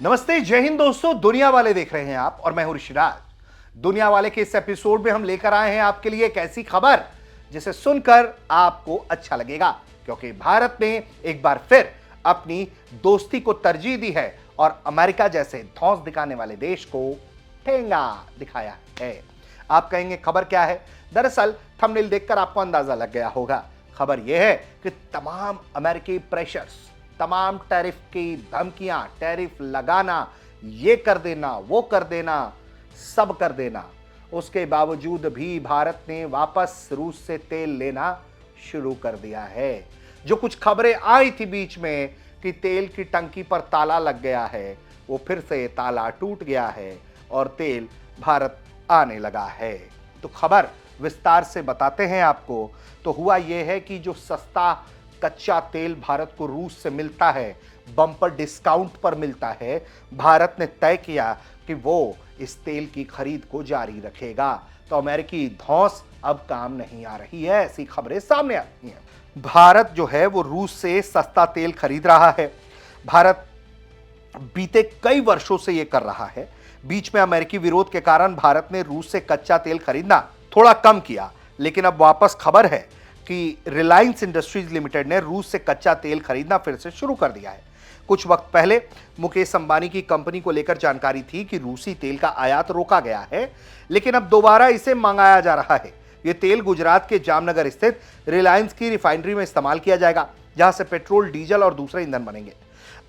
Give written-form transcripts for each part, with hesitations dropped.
नमस्ते, जय हिंद दोस्तों। दुनिया वाले देख रहे हैं आप और मैं हूं ऋषिराज। दुनिया वाले के इस एपिसोड में हम लेकर आए हैं आपके लिए एक ऐसी खबर जिसे सुनकर आपको अच्छा लगेगा, क्योंकि भारत ने एक बार फिर अपनी दोस्ती को तरजीह दी है और अमेरिका जैसे धौंस दिखाने वाले देश को ठेंगा दिखाया है। आप कहेंगे खबर क्या है? दरअसल थंबनेल देखकर आपको अंदाजा लग गया होगा। खबर यह है कि तमाम अमेरिकी प्रेशर्स, तमाम टैरिफ की धमकियां, टैरिफ लगाना, ये कर देना, वो कर देना, सब कर देना, उसके बावजूद भी भारत ने वापस रूस से तेल लेना शुरू कर दिया है। जो कुछ खबरें आई थी बीच में कि तेल की टंकी पर ताला लग गया है, वो फिर से ताला टूट गया है और तेल भारत आने लगा है। तो खबर विस्तार से बताते हैं आपको। तो हुआ यह है कि जो सस्ता कच्चा तेल भारत को रूस से मिलता है, बम्पर डिस्काउंट पर मिलता है, भारत ने तय किया कि वो इस तेल की खरीद को जारी रखेगा। तो अमेरिकी धौंस अब काम नहीं आ रही है, ऐसी खबरें सामने आती हैं। भारत जो है वो रूस से सस्ता तेल खरीद रहा है। भारत बीते कई वर्षों से ये कर रहा है। बीच में अमेरिकी विरोध के कारण भारत ने रूस से कच्चा तेल खरीदना थोड़ा कम किया, लेकिन अब वापस खबर है कि रिलायंस इंडस्ट्रीज लिमिटेड ने रूस से कच्चा तेल खरीदना फिर से शुरू कर दिया है। कुछ वक्त पहले मुकेश अंबानी की कंपनी को लेकर जानकारी थी कि रूसी तेल का आयात रोका गया है, लेकिन अब दोबारा इसे मंगाया जा रहा है। यह तेल गुजरात के जामनगर स्थित रिलायंस की रिफाइनरी में इस्तेमाल किया जाएगा, जहां से पेट्रोल, डीजल और दूसरे ईंधन बनेंगे।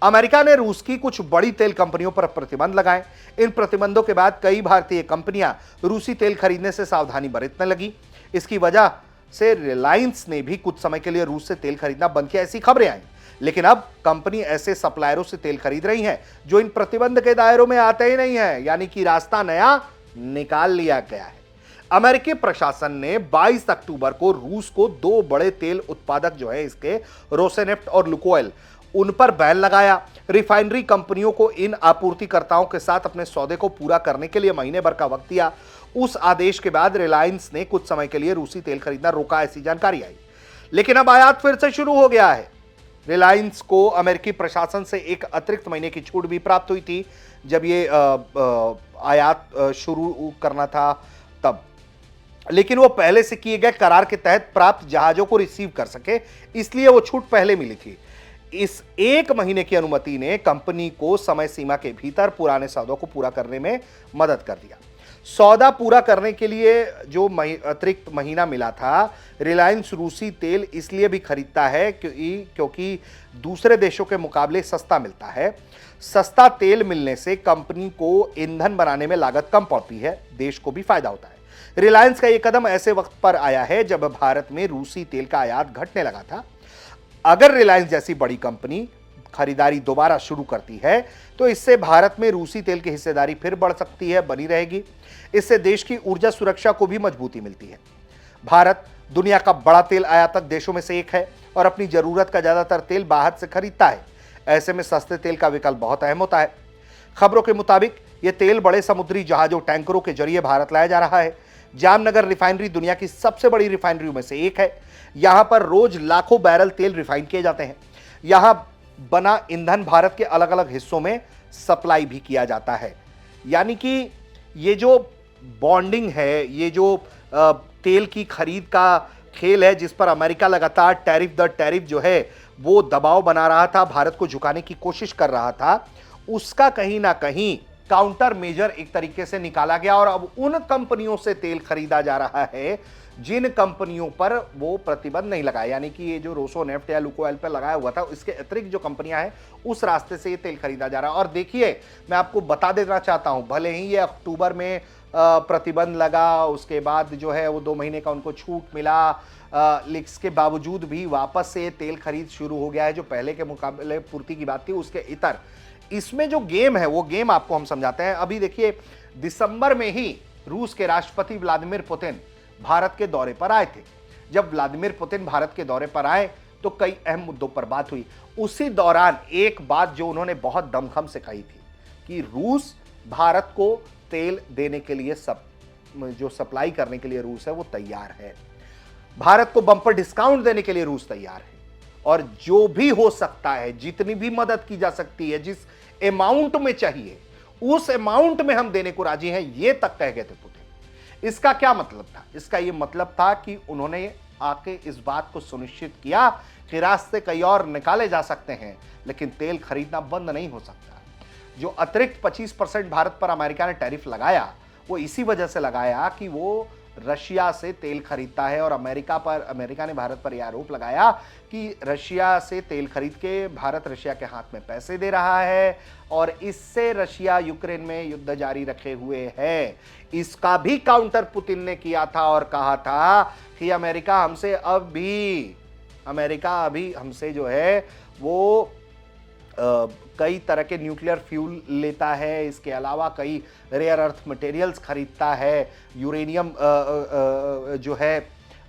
अमेरिका ने रूस की कुछ बड़ी तेल कंपनियों पर प्रतिबंध लगाए। इन प्रतिबंधों के बाद कई भारतीय कंपनियां रूसी तेल खरीदने से सावधानी बरतने लगी। इसकी वजह से रिलायंस ने भी कुछ समय के लिए रूस से तेल खरीदना बंद किया, ऐसी खबरें आई। लेकिन अब कंपनी ऐसे सप्लायरों से तेल खरीद रही है जो इन प्रतिबंध के दायरों में आते ही नहीं है, यानी कि रास्ता नया निकाल लिया गया है। अमेरिकी प्रशासन ने 22 अक्टूबर को रूस को दो बड़े तेल उत्पादक जो है इसके, रोसेनेफ्ट और लुकोइल, उन पर बैन लगाया। रिफाइनरी कंपनियों को इन आपूर्तिकर्ताओं के साथ अपने सौदे को पूरा करने के लिए महीने भर का वक्त दिया। उस आदेश के बाद रिलायंस ने कुछ समय के लिए रूसी तेल खरीदना रोका, ऐसी जानकारी आई। लेकिन अब आयात फिर से शुरू हो गया है। रिलायंस को अमेरिकी प्रशासन से एक अतिरिक्त महीने की छूट भी प्राप्त हुई थी जब ये आयात शुरू करना था तब, लेकिन वो पहले से किए गए करार के तहत प्राप्त जहाजों को रिसीव कर सके, इसलिए वो छूट पहले मिली थी। इस एक महीने की अनुमति ने कंपनी को समय सीमा के भीतर पुराने सौदों को पूरा करने में मदद कर दिया। सौदा पूरा करने के लिए जो अतिरिक्त महीना मिला था, रिलायंस रूसी तेल इसलिए भी खरीदता है क्योंकि दूसरे देशों के मुकाबले सस्ता मिलता है। सस्ता तेल मिलने से कंपनी को ईंधन बनाने में लागत कम पड़ती है, देश को भी फायदा होता है। रिलायंस का यह कदम ऐसे वक्त पर आया है जब भारत में रूसी तेल का आयात घटने लगा था। अगर रिलायंस जैसी बड़ी कंपनी खरीदारी दोबारा शुरू करती है तो इससे भारत में रूसी तेल की हिस्सेदारी फिर बढ़ सकती है, बनी रहेगी। इससे देश की ऊर्जा सुरक्षा को भी मजबूती मिलती है। भारत दुनिया का बड़ा तेल आयातक देशों में से एक है और अपनी जरूरत का ज्यादातर तेल बाहर से खरीदता है। ऐसे में सस्ते तेल का विकल्प बहुत अहम होता है। खबरों के मुताबिक यह तेल बड़े समुद्री जहाजों, टैंकरों के जरिए भारत लाया जा रहा है। जामनगर रिफाइनरी दुनिया की सबसे बड़ी रिफाइनरियों में से एक है। यहां पर रोज लाखों बैरल तेल रिफाइन किए जाते हैं। यहां बना ईंधन भारत के अलग अलग हिस्सों में सप्लाई भी किया जाता है। यानी कि ये जो बॉन्डिंग है, ये जो तेल की खरीद का खेल है, जिस पर अमेरिका लगातार टैरिफ दर टैरिफ जो है वो दबाव बना रहा था, भारत को झुकाने की कोशिश कर रहा था, उसका कहीं ना कहीं काउंटर मेजर एक तरीके से निकाला गया और अब उन कंपनियों से तेल खरीदा जा रहा है जिन कंपनियों पर वो प्रतिबंध नहीं लगा। यानी कि ये जो रोसोनेफ्ट या लुकोइल पर लगाया हुआ था, इसके अतिरिक्त जो कंपनियां हैं उस रास्ते से ये तेल खरीदा जा रहा है। और देखिए, मैं आपको बता देना चाहता हूं, भले ही ये अक्टूबर में प्रतिबंध लगा, उसके बाद जो है वो 2 महीने का उनको छूट मिला, इसके बावजूद भी वापस से तेल खरीद शुरू हो गया है। जो पहले के मुकाबले पूर्ति की बात थी उसके इतर, इसमें जो गेम है वो गेम आपको हम समझाते हैं। अभी देखिए, दिसंबर में ही रूस के राष्ट्रपति व्लादिमीर पुतिन भारत के दौरे पर आए थे। जब व्लादिमीर पुतिन भारत के दौरे पर आए तो कई अहम मुद्दों पर बात हुई। उसी दौरान एक बात जो उन्होंने बहुत दमखम से कही थी कि रूस भारत को तेल देने के लिए जो सप्लाई करने के लिए रूस है वो तैयार है। भारत को बम्पर डिस्काउंट देने के लिए रूस तैयार है। और जो भी हो सकता है, जितनी भी मदद की जा सकती है, जिस अमाउंट में चाहिए उस अमाउंट में हम देने को राजी हैं, ये तक कह गए थे पुतिन। इसका क्या मतलब था? इसका ये मतलब था कि उन्होंने आके इस बात को सुनिश्चित किया कि रास्ते कई और निकाले जा सकते हैं, लेकिन तेल खरीदना बंद नहीं हो सकता। जो अतिरिक्त 25% भारत पर अमेरिका ने टैरिफ लगाया, वो इसी वजह से लगाया कि वो रशिया से तेल खरीदता है, और अमेरिका ने भारत पर यह आरोप लगाया कि रशिया से तेल खरीद के भारत रशिया के हाथ में पैसे दे रहा है, और इससे रशिया यूक्रेन में युद्ध जारी रखे हुए है। इसका भी काउंटर पुतिन ने किया था और कहा था कि अमेरिका अभी हमसे जो है वो कई तरह के न्यूक्लियर फ्यूल लेता है, इसके अलावा कई रेयर अर्थ मटेरियल्स खरीदता है, यूरेनियम जो है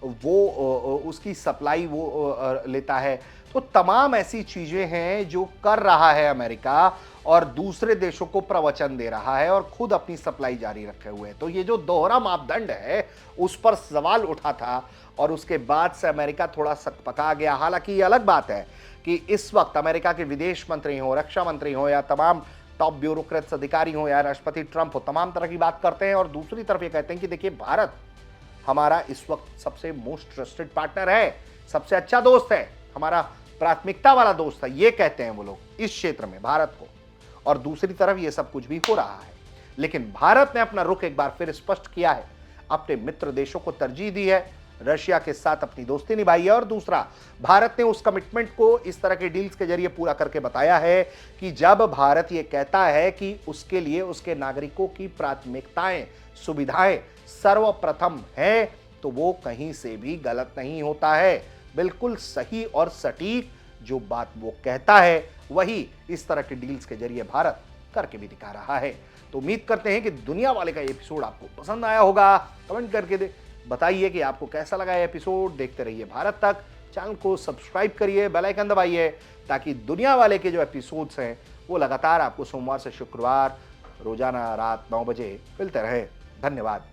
वो उसकी सप्लाई वो लेता है। तो तमाम ऐसी चीजें हैं जो कर रहा है अमेरिका, और दूसरे देशों को प्रवचन दे रहा है और खुद अपनी सप्लाई जारी रखे हुए है। तो ये जो दोहरा मापदंड है उस पर सवाल उठा था, और उसके बाद से अमेरिका थोड़ा सकपका गया। हालांकि ये अलग बात है कि इस वक्त अमेरिका के विदेश मंत्री हो, रक्षा मंत्री हो, या तमाम टॉप ब्यूरोक्रेट्स अधिकारी हो, या राष्ट्रपति ट्रंप हो, तमाम तरह की बात करते हैं, और दूसरी तरफ ये कहते हैं कि देखिए भारत हमारा इस वक्त सबसे मोस्ट ट्रस्टेड पार्टनर है, सबसे अच्छा दोस्त है, हमारा प्राथमिकता वाला दोस्त है, ये कहते हैं वो लोग इस क्षेत्र में भारत को। और दूसरी तरफ ये सब कुछ भी हो रहा है, लेकिन भारत ने अपना रुख एक बार फिर स्पष्ट किया है, अपने मित्र देशों को तरजीह दी है, रशिया के साथ अपनी दोस्ती निभाई है, और दूसरा, भारत ने उस कमिटमेंट को इस तरह के डील्स के जरिए पूरा करके बताया है कि जब भारत ये कहता है कि उसके लिए उसके नागरिकों की प्राथमिकताएं, सुविधाएं सर्वप्रथम है, तो वो कहीं से भी गलत नहीं होता है। बिल्कुल सही और सटीक जो बात वो कहता है वही इस तरह के डील्स के जरिए भारत करके भी दिखा रहा है। तो उम्मीद करते हैं कि दुनिया वाले का एपिसोड आपको पसंद आया होगा। कमेंट करके बताइए कि आपको कैसा लगा ये एपिसोड। देखते रहिए भारत तक, चैनल को सब्सक्राइब करिए, बेल आइकन दबाइए, ताकि दुनिया वाले के जो एपिसोड्स हैं वो लगातार आपको सोमवार से शुक्रवार रोजाना रात 9 बजे मिलते रहे। धन्यवाद।